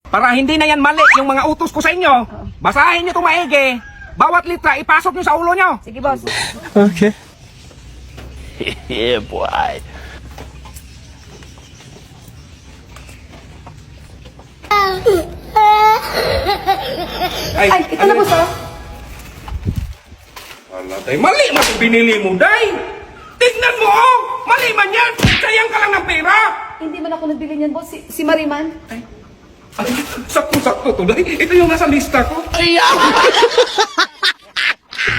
Para hindi na yan mali yung mga utos ko sa inyo, basahin nyo itong maigi. Bawat litra, ipasok nyo sa ulo nyo. Sige, boss. Okay. Yeah, boy. Ay, ito na, boss, oh. Wala, day. Mali mas binili mo, day. Tignan mo, oh. Mali man yan. Sayang ka lang ng pera. Hindi man ako nagbili niyan, boss. Si Mariman. Ay, sakto-sakto to, day. Ito yung nasa lista ko.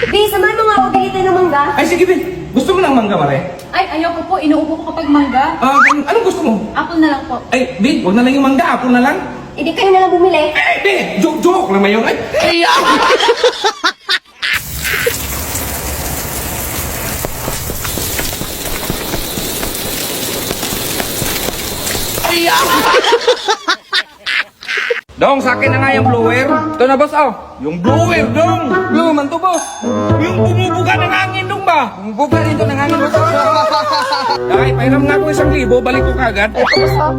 Di, samahan mo nga ako bigay tayo ng mangga. Ay, sige, Ben. Gusto mo ng mangga, Mare? Ay, ayoko po. Inuubo ko kapag mangga. Anong gusto mo? Apple na lang po. Ay, Ben, huwag na lang yung mangga. Apple na lang. Hindi kayo na lang bumili. Ben, joke naman yun. Ay, Dong, sa akin na nga yung blower. Ito na, boss, oh. Yung blower, dong. Blue man to, boss. Yung bumubuga ng hangin, dong ba? Bumubuga rin to ng hangin, boss. Dahil, pahiram nga ako 1,000, balik ko kagad. Ito, boss, oh.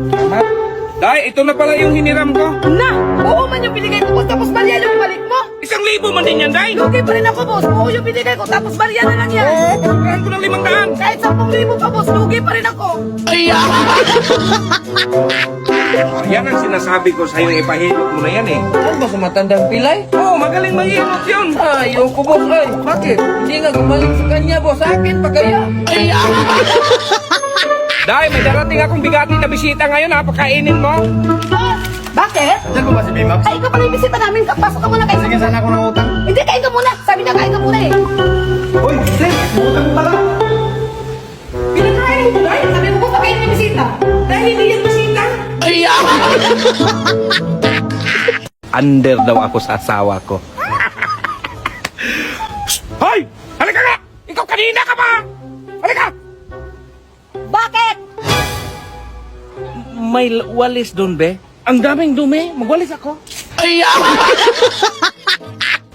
Dahil, ito na pala yung hiniram ko. Na! Oo man yung binigay ko, boss. Tapos bariya yung balik mo. 1,000 man din yan, Dahil. Lugi pa rin ako, boss. Oo yung binigay ko. Tapos bariya na lang yan. Pagkakaan ko ng 500. Kahit 10,000 pa, boss. Lugi pa rin ako. Yan ang sinasabi ko sa'yo, ipahilot mo na yan eh. Ano ba sa matandang pilay? Oo, magaling mahilot yun. Ayoko, boss. Ay, bakit? Hindi nga gumaling sa kanya, boss. Sa akin, pagkaya. Dahil, may darating akong bigati na bisita ngayon, ha? Pagkainin mo. Boss! Bakit? Saan mo ba si Bimax? Ay, ikaw pala yung bisita namin. Pasok ka muna kayo. Sige, sana ako ng utang. Hindi, kain ka muna. Sabi niya, kain ka muna eh. Uy, Slim, bukang mo pala. Pinakain mo ba? Sabi mo kung pakain yung bisita. Dahil hindi yan bisita. Under daw ako sa asawa ko. Hoy! Halika nga! Ikaw kanina ka pa! Halika! Bakit? May walis doon, be. Ang daming dumi. Magwalis ako.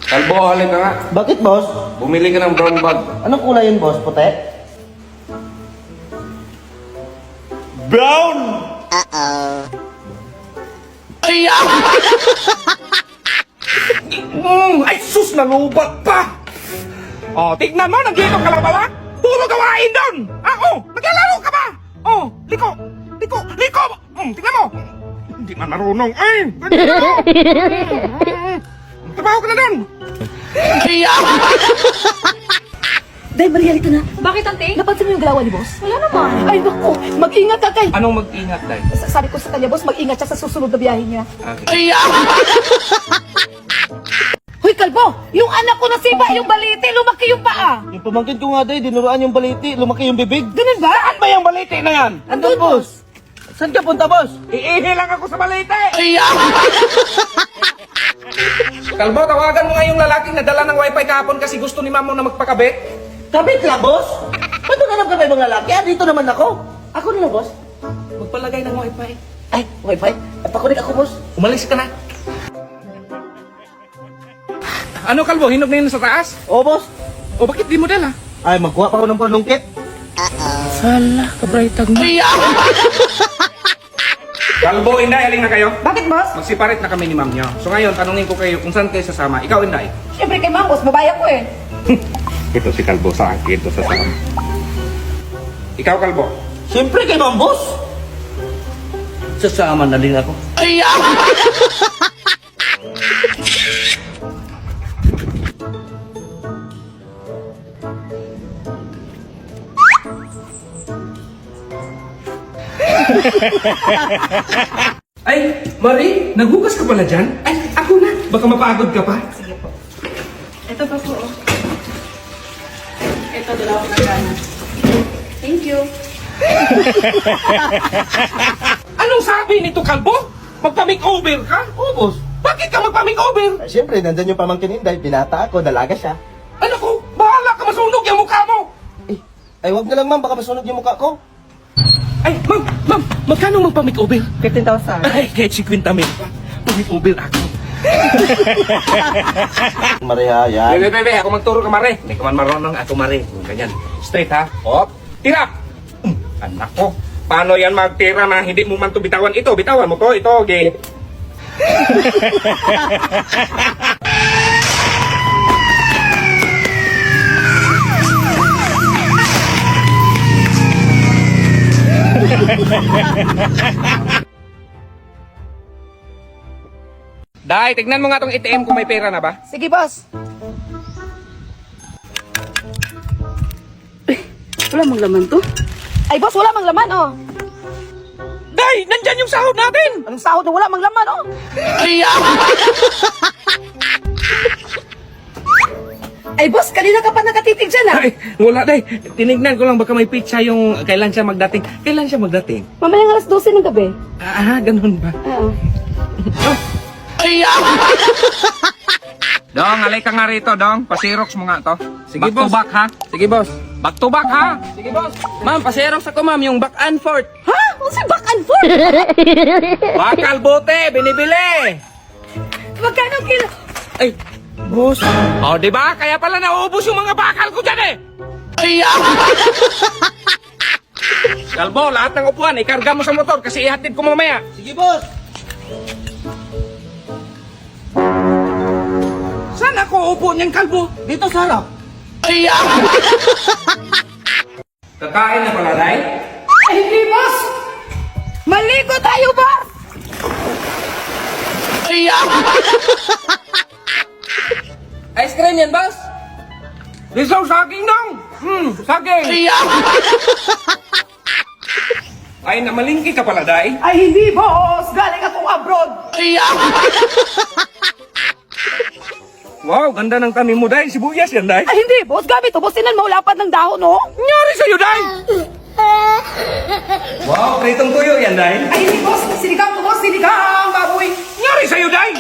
Kalbo, halika nga. Bakit, boss? Bumili ka ng brown bag. Anong kulay yun, boss? Puti? Brown! Ay, sus, nalubat pa! Oh, tignan mo, nandito ka lang pala? Puro gawain doon! Oh, naglalaro ka ba? Oh, liko! Tignan mo! Hindi man marunong, ay! Trabaho ka na doon! Dahil Mariel ka na. Bakit, ante? Napansin mo yung galawan ni boss? Wala naman. Ay, naku. Mag-ingat ka kay. Anong mag-ingat, Day? Sabi ko sa kanya, boss, mag-ingat siya sa susunod na biyahe niya. Okay. Hoy, kalbo! Yung anak ko nasiba yung baliti, lumaki yung paa. Yung pamangkin ko nga, day, dinuruan yung baliti, lumaki yung bibig. Ganun ba? Saan ba yung baliti na yan? Andun, boss. Saan ka punta, boss? Iihi lang ako sa baliti! Kalbo, tawagan mo nga yung lalaking nadala ng wifi kahapon kasi gusto ni mamo na magpakabit. Kabit lang, boss. Ba't naghanap ka ba ibang lalaki? Dito naman ako. Ako na lang, boss. Magpalagay ng wifi. Ay, wifi. Pakunik ako, boss. Umalis ka na. Ano, Kalbo? Hinog na yun sa taas? Oo, boss. O bakit di mo dala? Ay, magkuha pa ako ng panungkit. Sala, kabraytag mo. Kalbo, Inday, aling na kayo? Bakit, boss? Magsiparit na kami ni ma'am nyo. So ngayon, tanungin ko kayo kung saan kayo sasama. Ikaw, Inday. Siyempre kay ma'am, boss, babaya ko eh. Ito si Kalbo sa akin, ito sasama. Ikaw, Kalbo. Siyempre kay ma'am, boss. Sasama na din ako. Ay, Marie, naghugas ka pala dyan? Ay, ako na. Baka mapagod ka pa. Sige po. Ito pa po, oh. Ito, dalawa ko na gana. Thank you. Anong sabi nito, Kalbo? Magpa-makeover ka? Oo, boss. Bakit ka magpa-makeover? Ay, siyempre, nandun yung pamangkin Inday. Binata ako, dalaga siya. Ano ko? Bahala ka masunog yung mukha mo! Ay, wag na lang, ma'am. Baka masunog yung mukha ko. Ay, ma'am, magkano magpa-makeover? 15,000. Ay, kahit 50 mil pa. Pa-makeover ako. Maria, yan. Bebe, ako magturo ka, Mare. Hindi ka man marunong, ako, Mare. Ganyan. Straight, ha? Hop. Tira! Anak ko. Paano yan magtira na hindi mo man to bitawan? Ito, bitawan mo to. Ito, okay. Day, tignan mo nga tong ATM kung may pera na ba. Sige, boss. Wala mang laman to. Ay, boss, wala mang laman, oh. Day, nandyan yung sahod natin. Anong sahod na wala mang laman, oh? Ay, boss, kanina ka pa nakatitig dyan, ah. Ay, wala day. Tinignan ko lang baka may pizza yung kailan siya magdating. Kailan siya magdating? Mamayang alas 12 ng gabi. Ganun ba? Oo. Dong, alay ka nga rito, Dong. Pasirox mo nga to. Sige, back boss. to back, ha? Sige, boss. Back to back, ha? Sige, boss. Ma'am, pasirox ako, ma'am, yung back and forth. Ha? Ano si back and forth? Bakal bote, binibili. Magkano kilo? Ay, boss. O, di ba? Kaya pala nauubos yung mga bakal ko dyan, eh. Kalbo, lahat ng upuan, ikarga mo sa motor kasi ihatid ko mamaya. Sige, boss. Saan ako upo niyang kalbo? Dito sa harap. Kakain na pala, Day? Ay, hindi, boss! Maligo tayo, boss! Ice cream yan, boss. Lisaw, saging dong! Saging! Ay, namalingki ka pala, Day? Ay, hindi, boss! Galing akong abroad! Wow, ganda ng tanim mo, Day. Sibuyas yan, Day. Ay, hindi, boss! Gamit to, boss! Tinan mo, lapad ng dahon, no? Nangyari sa'yo, Day? Wow, pritong tuyo yan, Day. Ay, hindi, boss! Sinigang to, boss! Sinigang, baboy! Nangyari sa'yo, Day?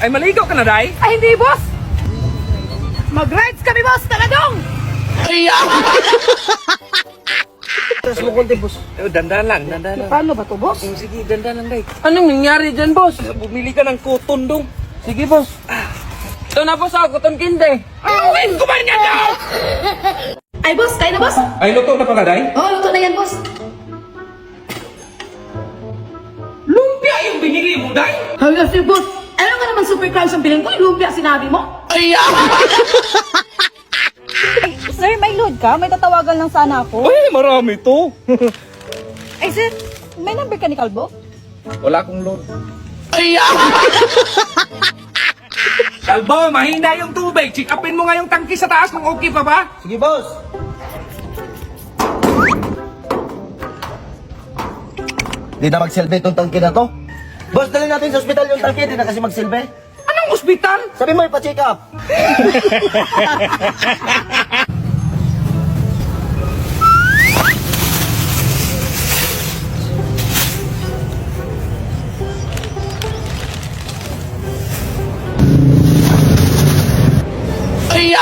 Ay, maligaw ka na, Day? Ay, hindi, boss! Mag-rides kami, boss! Tagadong! Tapos mo konti, boss. Dandan lang, dandan lang. Paano ba to, boss? Sige, dandan lang, Day. Anong nangyari dyan, boss? Bumili ka ng kuton, dong. Sige, boss. Ito na, boss, ako, kuton kinde. Awin ko man yan, daw! Ay, boss! Kaya na, boss! Ay, luto na pala, Day? Oo, luto na yan, boss! Lumpia yung binili mo, Day? Hala, si boss! Ano nga naman super crunch ang bilhin ko? Yung lumpia sinabi mo? Ay, sir, may load ka? May tatawagan lang sana ako. Ay, marami to. Ay, sir, may number ka ni Kalbo? Wala akong load. Kalbo, mahina yung tubig. Check upin mo nga yung tangki sa taas kung okay pa ba? Sige, boss. Di na magsilbi itong tangke na to. Boss, dali natin sa ospital yung tangke. Di na kasi magsilbi. Anong ospital? Sabi mo, ipa-check up. Ay,